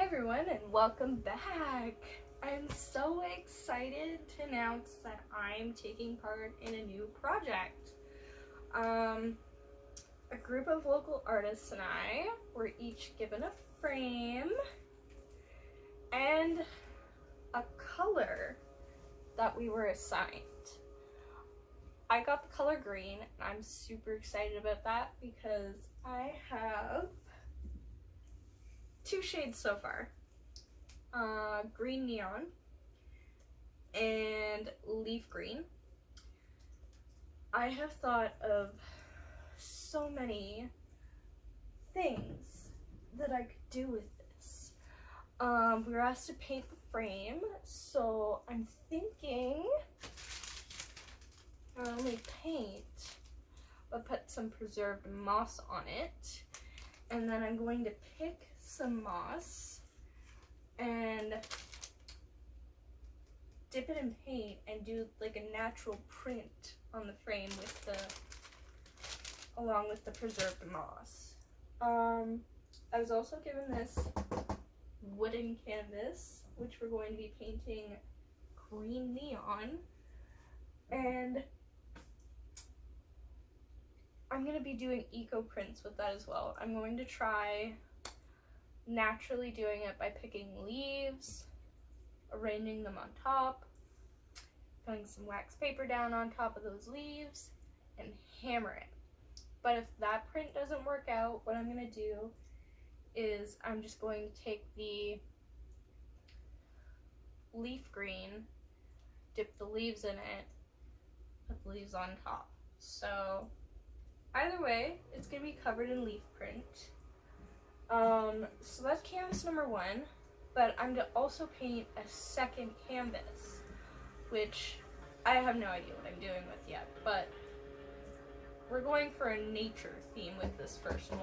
everyone, and welcome back. I'm so excited to announce that I'm taking part in a new project. A group of local artists and I were each given a frame and a color that we were assigned. I got the color green, and I'm super excited about that because I have two shades so far. Green neon and leaf green. I have thought of so many things that I could do with this. We were asked to paint the frame, so I'm thinking not only paint, but put some preserved moss on it. And then I'm going to pick some moss and dip it in paint and do like a natural print on the frame with along with the preserved moss. I was also given this wooden canvas, which we're going to be painting green neon, and I'm going to be doing eco prints with that as well. I'm going to try naturally doing it by picking leaves, arranging them on top, putting some wax paper down on top of those leaves, and hammer it. But if that print doesn't work out, what I'm going to do is I'm just going to take the leaf green, dip the leaves in it, put the leaves on top. So either way, it's going to be covered in leaf print. So that's canvas number one, but I'm going to also paint a second canvas, which I have no idea what I'm doing with yet, but we're going for a nature theme with this first one.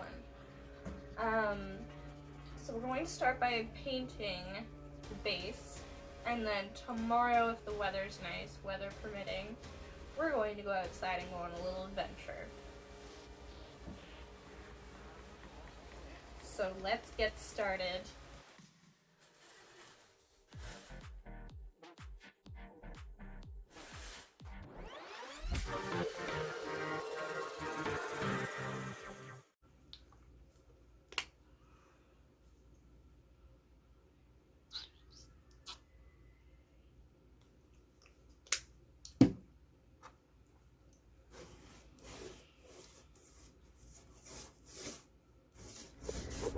So we're going to start by painting the base, and then tomorrow, if the weather's nice, weather permitting, we're going to go outside and go on a little adventure. So let's get started.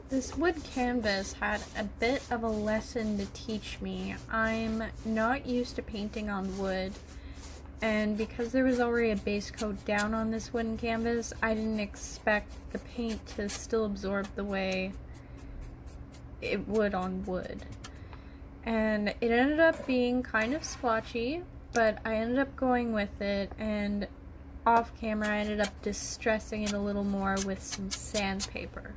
This wood canvas had a bit of a lesson to teach me. I'm not used to painting on wood, and because there was already a base coat down on this wooden canvas, I didn't expect the paint to still absorb the way it would on wood. And it ended up being kind of splotchy, but I ended up going with it, and off camera I ended up distressing it a little more with some sandpaper.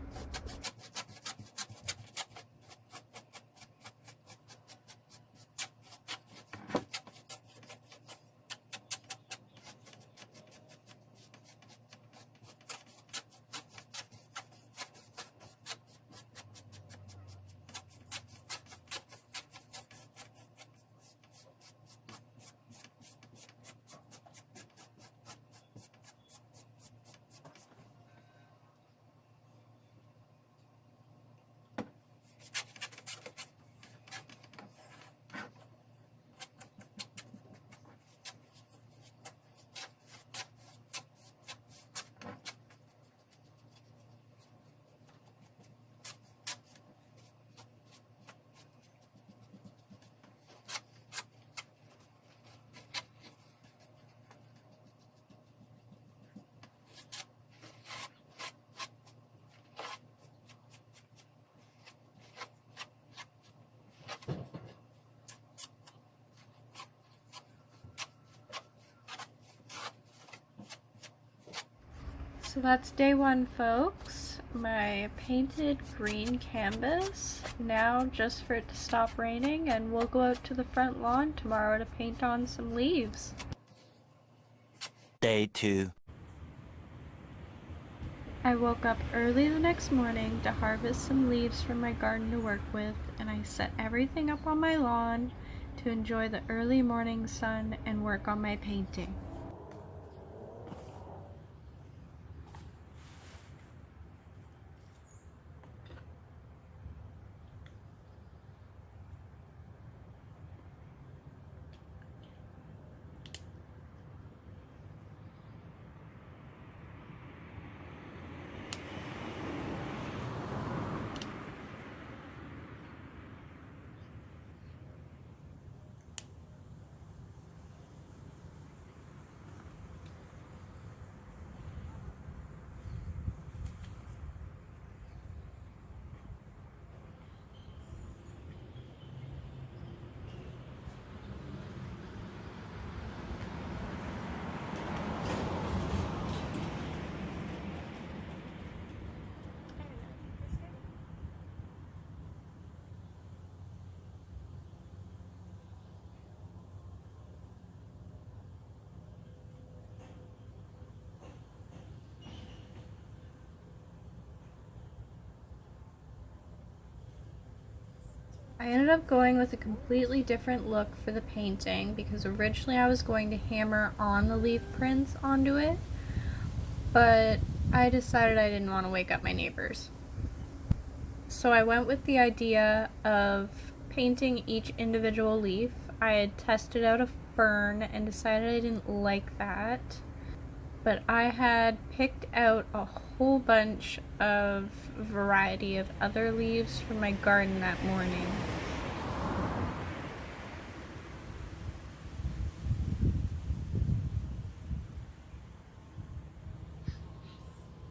So that's day one, folks. My painted green canvas. Now just for it to stop raining, and we'll go out to the front lawn tomorrow to paint on some leaves. Day 2. I woke up early the next morning to harvest some leaves from my garden to work with, and I set everything up on my lawn to enjoy the early morning sun and work on my painting. I ended up going with a completely different look for the painting because originally I was going to hammer on the leaf prints onto it, but I decided I didn't want to wake up my neighbors. So I went with the idea of painting each individual leaf. I had tested out a fern and decided I didn't like that, but I had picked out a whole bunch of variety of other leaves from my garden that morning.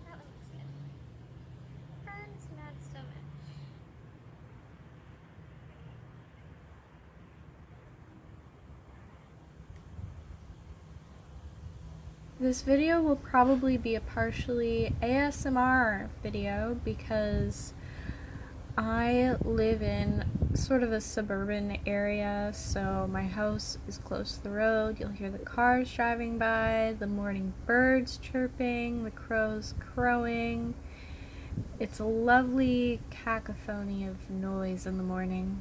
That one looks good. Ferns, not so much. This video will probably be a partially ASMR video because I live in sort of a suburban area, so my house is close to the road. You'll hear the cars driving by, the morning birds chirping, the crows crowing. It's a lovely cacophony of noise in the morning.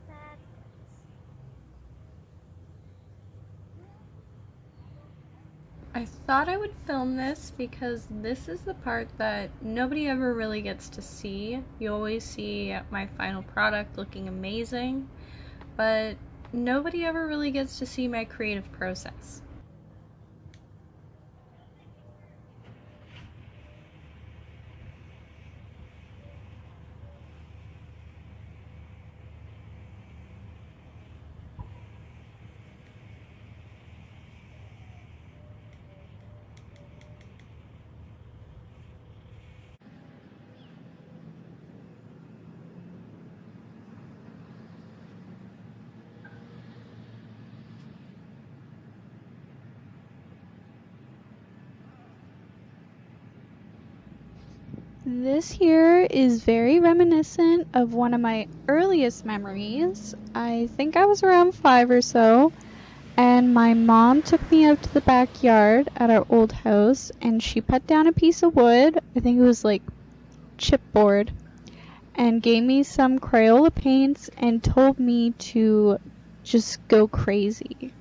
That's gorgeous. I thought I would film this because this is the part that nobody ever really gets to see. You always see my final product looking amazing, but nobody ever really gets to see my creative process. This here is very reminiscent of one of my earliest memories. I think I was around 5 or so, and my mom took me out to the backyard at our old house, and she put down a piece of wood, I think it was like chipboard, and gave me some Crayola paints and told me to just go crazy.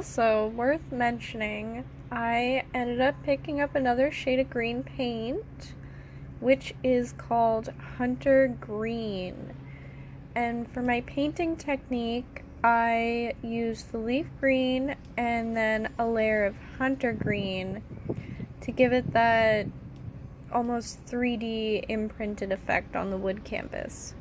Also, worth mentioning, I ended up picking up another shade of green paint, which is called Hunter Green. And for my painting technique, I use the leaf green and then a layer of hunter green to give it that almost 3D imprinted effect on the wood canvas.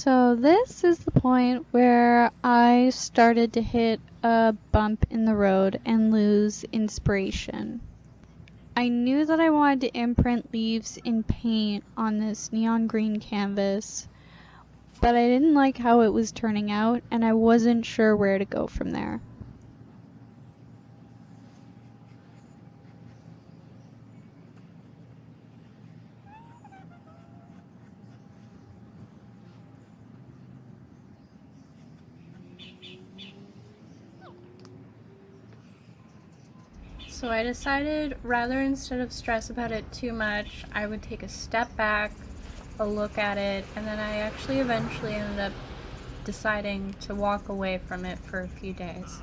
So this is the point where I started to hit a bump in the road and lose inspiration. I knew that I wanted to imprint leaves in paint on this neon green canvas, but I didn't like how it was turning out and I wasn't sure where to go from there. So I decided rather instead of stress about it too much, I would take a step back, a look at it, and then I actually eventually ended up deciding to walk away from it for a few days.